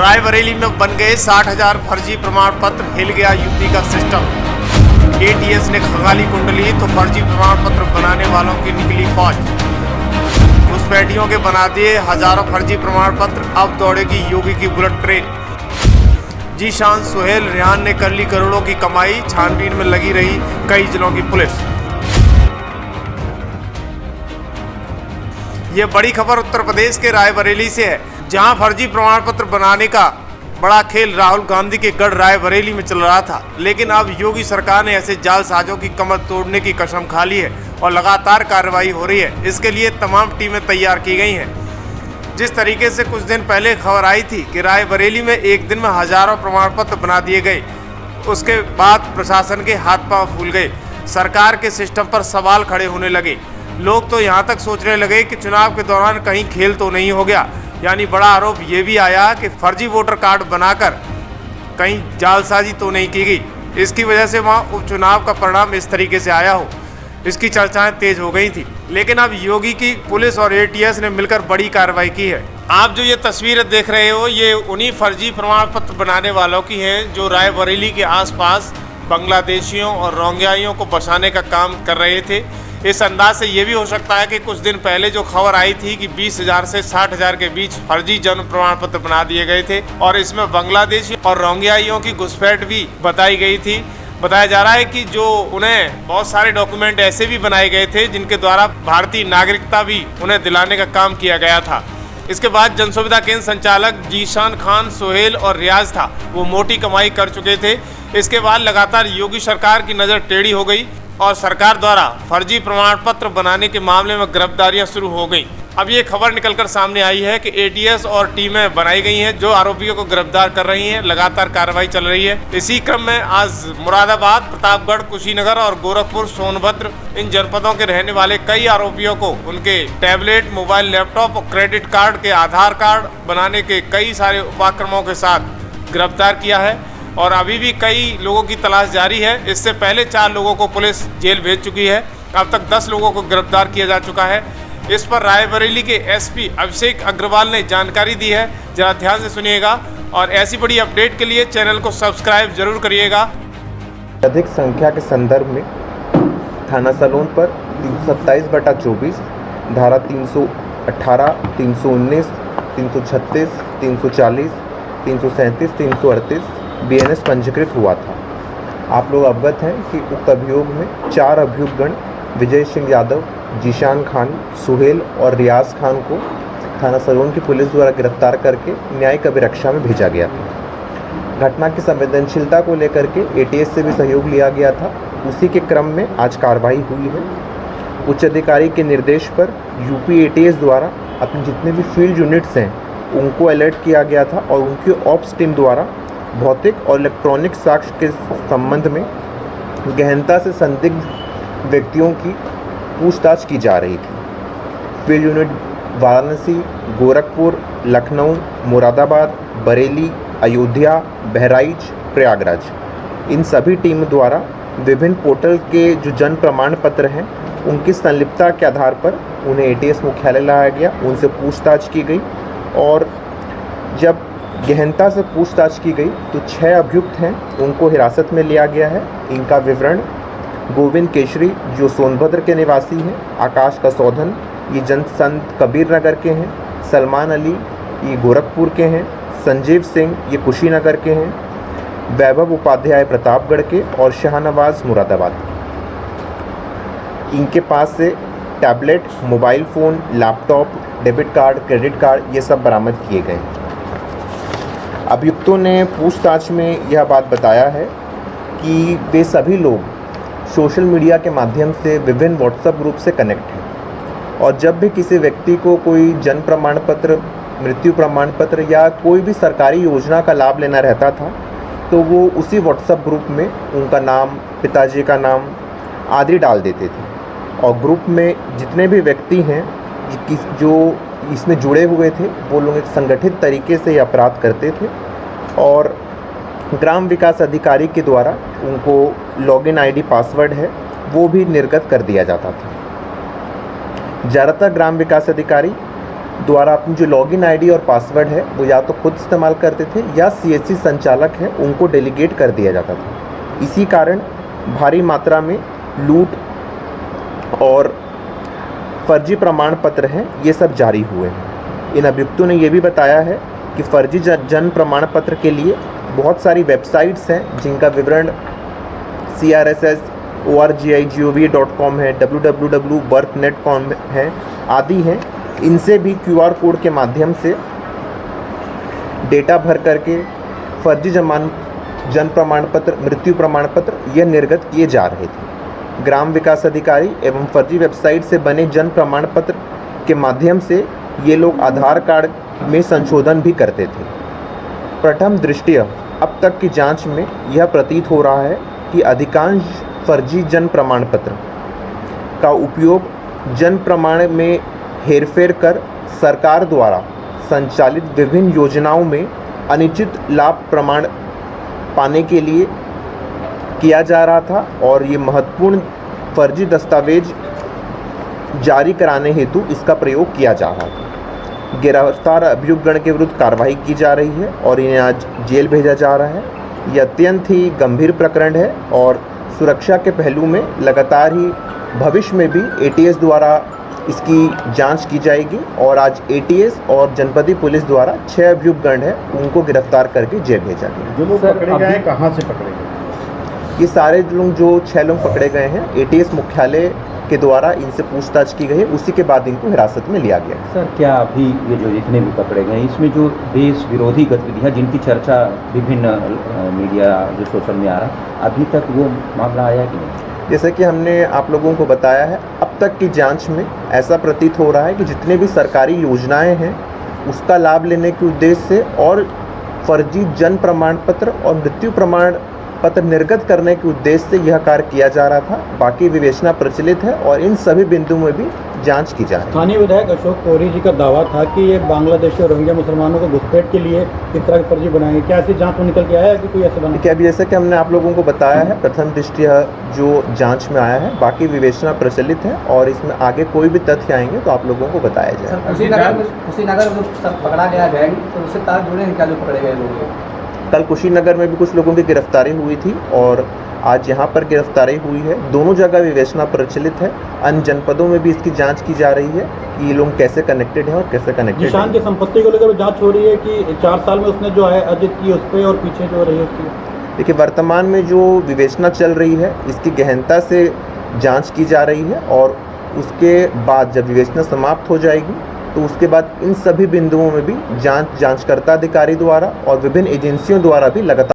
रायबरेली में बन गए 60,000 फर्जी प्रमाण पत्र, हिल गया यूपी का सिस्टम। एटीएस ने खंगाली कुंडली तो फर्जी प्रमाण पत्र बनाने वालों की निकली फौज। घुसपैठियों के बना दिए हजारों फर्जी प्रमाण पत्र, अब दौड़ेगी योगी की बुलेट ट्रेन। जीशान, सुहेल, रेहान ने कर ली करोड़ों की कमाई, छानबीन में लगी रही कई जिलों की पुलिस। ये बड़ी खबर उत्तर प्रदेश के रायबरेली से है, जहां फर्जी प्रमाण पत्र बनाने का बड़ा खेल राहुल गांधी के गढ़ रायबरेली में चल रहा था। लेकिन अब योगी सरकार ने ऐसे जालसाजों की कमर तोड़ने की कसम खा ली है और लगातार कार्रवाई हो रही है। इसके लिए तमाम टीमें तैयार की गई हैं। जिस तरीके से कुछ दिन पहले खबर आई थी कि रायबरेली में एक दिन में हजारों प्रमाण पत्र बना दिए गए, उसके बाद प्रशासन के हाथ पांव फूल गए। सरकार के सिस्टम पर सवाल खड़े होने लगे। लोग तो यहाँ तक सोचने लगे कि चुनाव के दौरान कहीं खेल तो नहीं हो गया। यानी बड़ा आरोप ये भी आया कि फर्जी वोटर कार्ड बनाकर कहीं जालसाजी तो नहीं की गई। इसकी वजह से वहाँ उपचुनाव का परिणाम इस तरीके से आया हो, इसकी चर्चाएं तेज हो गई थी। लेकिन अब योगी की पुलिस और एटीएस ने मिलकर बड़ी कार्रवाई की है। आप जो ये तस्वीरें देख रहे हो, ये उन्हीं फर्जी प्रमाण पत्र बनाने वालों की हैं जो रायबरेली के आसपास बांग्लादेशियों और रोहिंग्याओं को बसाने का काम कर रहे थे। इस अंदाज से ये भी हो सकता है कि कुछ दिन पहले जो खबर आई थी कि 20,000 से 60,000 के बीच फर्जी जन्म प्रमाण पत्र बना दिए गए थे और इसमें बांग्लादेशी और रोहिंग्याओं की घुसपैठ भी बताई गई थी। बताया जा रहा है कि जो उन्हें बहुत सारे डॉक्यूमेंट ऐसे भी बनाए गए थे जिनके द्वारा भारतीय नागरिकता भी उन्हें दिलाने का काम किया गया था। इसके बाद जनसुविधा केंद्र संचालक जीशान खान, सुहेल और रियाज था, वो मोटी कमाई कर चुके थे। इसके बाद लगातार योगी सरकार की नज़र टेढ़ी हो गई और सरकार द्वारा फर्जी प्रमाण पत्र बनाने के मामले में गिरफ्तारियां शुरू हो गई। अब ये खबर निकलकर सामने आई है कि एटीएस और टीमें बनाई गई हैं जो आरोपियों को गिरफ्तार कर रही हैं। लगातार कार्रवाई चल रही है। इसी क्रम में आज मुरादाबाद, प्रतापगढ़, कुशीनगर और गोरखपुर, सोनभद्र, इन जनपदों के रहने वाले कई आरोपियों को उनके टैबलेट, मोबाइल, लैपटॉप और क्रेडिट कार्ड के आधार कार्ड बनाने के कई सारे उपक्रमों के साथ गिरफ्तार किया है और अभी भी कई लोगों की तलाश जारी है। इससे पहले 4 लोगों को पुलिस जेल भेज चुकी है। अब तक 10 लोगों को गिरफ्तार किया जा चुका है। इस पर रायबरेली के एसपी अभिषेक अग्रवाल ने जानकारी दी है, जरा ध्यान से सुनिएगा और ऐसी बड़ी अपडेट के लिए चैनल को सब्सक्राइब जरूर करिएगा। अधिक संख्या के संदर्भ में थाना सलोन पर 327/24, धारा 318, 319, 336, 340, 337, 338 बीएनएस पंजीकृत हुआ था। आप लोग अवगत हैं कि उक्त अभियोग में 4 अभियुक्तगण विजय सिंह यादव, जीशान खान, सुहेल और रियाज खान को थाना सलोन की पुलिस द्वारा गिरफ्तार करके न्यायिक अभिरक्षा में भेजा गया था। घटना की संवेदनशीलता को लेकर के एटीएस से भी सहयोग लिया गया था। उसी के क्रम में आज कार्रवाई हुई है। उच्च अधिकारी के निर्देश पर यूपी एटीएस द्वारा अपने जितने भी फील्ड यूनिट्स हैं उनको अलर्ट किया गया था और उनकी ऑप्स टीम द्वारा भौतिक और इलेक्ट्रॉनिक साक्ष्य के संबंध में गहनता से संदिग्ध व्यक्तियों की पूछताछ की जा रही थी। फील्ड यूनिट वाराणसी, गोरखपुर, लखनऊ, मुरादाबाद, बरेली, अयोध्या, बहराइच, प्रयागराज, इन सभी टीम द्वारा विभिन्न पोर्टल के जो जन प्रमाण पत्र हैं उनकी संलिप्तता के आधार पर उन्हें एटीएस मुख्यालय लाया गया, उनसे पूछताछ की गई और जब गहनता से पूछताछ की गई तो 6 अभियुक्त हैं, उनको हिरासत में लिया गया है। इनका विवरण: गोविंद केशरी जो सोनभद्र के निवासी हैं, आकाश कसौधन ये जन संत कबीर नगर के हैं, सलमान अली ये गोरखपुर के हैं, संजीव सिंह ये कुशीनगर के हैं, वैभव उपाध्याय प्रतापगढ़ के और शाहनवाज मुरादाबाद। इनके पास से tablet, mobile phone, laptop, debit card, credit card ये सब बरामद किए गए। अभियुक्तों ने पूछताछ में यह बात बताया है कि वे सभी लोग सोशल मीडिया के माध्यम से विभिन्न व्हाट्सएप ग्रुप से कनेक्ट हैं और जब भी किसी व्यक्ति को कोई जन्म प्रमाण पत्र, मृत्यु प्रमाण पत्र या कोई भी सरकारी योजना का लाभ लेना रहता था तो वो उसी व्हाट्सएप ग्रुप में उनका नाम, पिताजी का नाम आदि डाल देते थे और ग्रुप में जितने भी व्यक्ति हैं जो इसमें जुड़े हुए थे वो लोग एक संगठित तरीके से अपराध करते थे और ग्राम विकास अधिकारी के द्वारा उनको लॉगिन आईडी, पासवर्ड है वो भी निर्गत कर दिया जाता था। ज़्यादातर ग्राम विकास अधिकारी द्वारा अपनी जो लॉगिन आईडी और पासवर्ड है वो या तो खुद इस्तेमाल करते थे या सीएससी संचालक है उनको डेलीगेट कर दिया जाता था। इसी कारण भारी मात्रा में लूट और फर्जी प्रमाण पत्र हैं ये सब जारी हुए हैं। इन अभियुक्तों ने ये भी बताया है कि फर्जी जन्म प्रमाण पत्र के लिए बहुत सारी वेबसाइट्स हैं जिनका विवरण CRSS orgigov.com है, www.birthnet.com है आदि हैं। इनसे भी QR कोड के माध्यम से डेटा भर करके फर्जी जन्म प्रमाण पत्र, मृत्यु प्रमाण पत्र यह निर्गत किए जा रहे थे। ग्राम विकास अधिकारी एवं फर्जी वेबसाइट से बने जन्म प्रमाण पत्र के माध्यम से ये लोग आधार कार्ड में संशोधन भी करते थे। प्रथम दृष्टया अब तक की जांच में यह प्रतीत हो रहा है कि अधिकांश फर्जी जन्म प्रमाण पत्र का उपयोग जन्म प्रमाण में हेरफेर कर सरकार द्वारा संचालित विभिन्न योजनाओं में अनिश्चित लाभ प्रमाण पाने के लिए किया जा रहा था और ये महत्वपूर्ण फर्जी दस्तावेज जारी कराने हेतु इसका प्रयोग किया जा रहा था। गिरफ्तार अभियुक्तगण के विरुद्ध कार्रवाई की जा रही है और इन्हें आज जेल भेजा जा रहा है। यह अत्यंत ही गंभीर प्रकरण है और सुरक्षा के पहलू में लगातार ही भविष्य में भी ATS द्वारा इसकी जांच की जाएगी और आज ATS और जनपदीय पुलिस द्वारा 6 अभियुक्तगण हैं उनको गिरफ्तार करके जेल भेजा गया। जो लोग पकड़े गए हैं कहाँ से पकड़े गए? ये सारे लोग जो 6 लोग पकड़े गए हैं ATS मुख्यालय के द्वारा इनसे पूछताछ की गई है, उसी के बाद इनको हिरासत में लिया गया। सर क्या अभी ये जो जितने भी पकड़े गए इसमें जो देश विरोधी गतिविधियाँ जिनकी चर्चा विभिन्न मीडिया जो सोशल में आ रहा, अभी तक वो मामला आया कि नहीं? जैसे कि हमने आप लोगों को बताया है, अब तक की जांच में ऐसा प्रतीत हो रहा है कि जितने भी सरकारी योजनाएं हैं उसका लाभ लेने के उद्देश्य से और फर्जी जन्म प्रमाण पत्र और मृत्यु प्रमाण पत्र निर्गत करने के उद्देश्य से यह कार्य किया जा रहा था। बाकी विवेचना प्रचलित है और इन सभी बिंदुओं में भी जांच की जा रही है। स्थानीय विधायक अशोक कोहरी जी का दावा था कि ये बांग्लादेशी और रोहिंग्या मुसलमानों को घुसपैठ के लिए इस तरह की फर्जी बनाएंगे। क्या ऐसी जांच में निकल के आया है कि कोई ऐसे बना? देखिए अभी जैसे कि हमने आप लोगों को बताया है, प्रथम दृष्टया जो जांच में आया है, बाकी विवेचना प्रचलित है और इसमें आगे कोई भी तथ्य आएंगे तो आप लोगों को बताया जाएगा। कुशीनगर में पकड़ा गया गैंग, तो उससे तार जुड़े हैं क्या जो पकड़े गए लोग? कल कुशीनगर में भी कुछ लोगों की गिरफ्तारी हुई थी और आज यहाँ पर गिरफ्तारी हुई है। दोनों जगह विवेचना प्रचलित है। अन्य जनपदों में भी इसकी जांच की जा रही है कि ये लोग कैसे कनेक्टेड हैं और कैसे कनेक्टेड हैं। निशान की संपत्ति को लेकर जांच हो रही है कि 4 साल में उसने जो है अर्जित की उस पर और पीछे जो रही है उसकी। देखिए वर्तमान में जो विवेचना चल रही है इसकी गहनता से जाँच की जा रही है और उसके बाद जब विवेचना समाप्त हो जाएगी तो उसके बाद इन सभी बिंदुओं में भी जांचकर्ता अधिकारी द्वारा और विभिन्न एजेंसियों द्वारा भी लगातार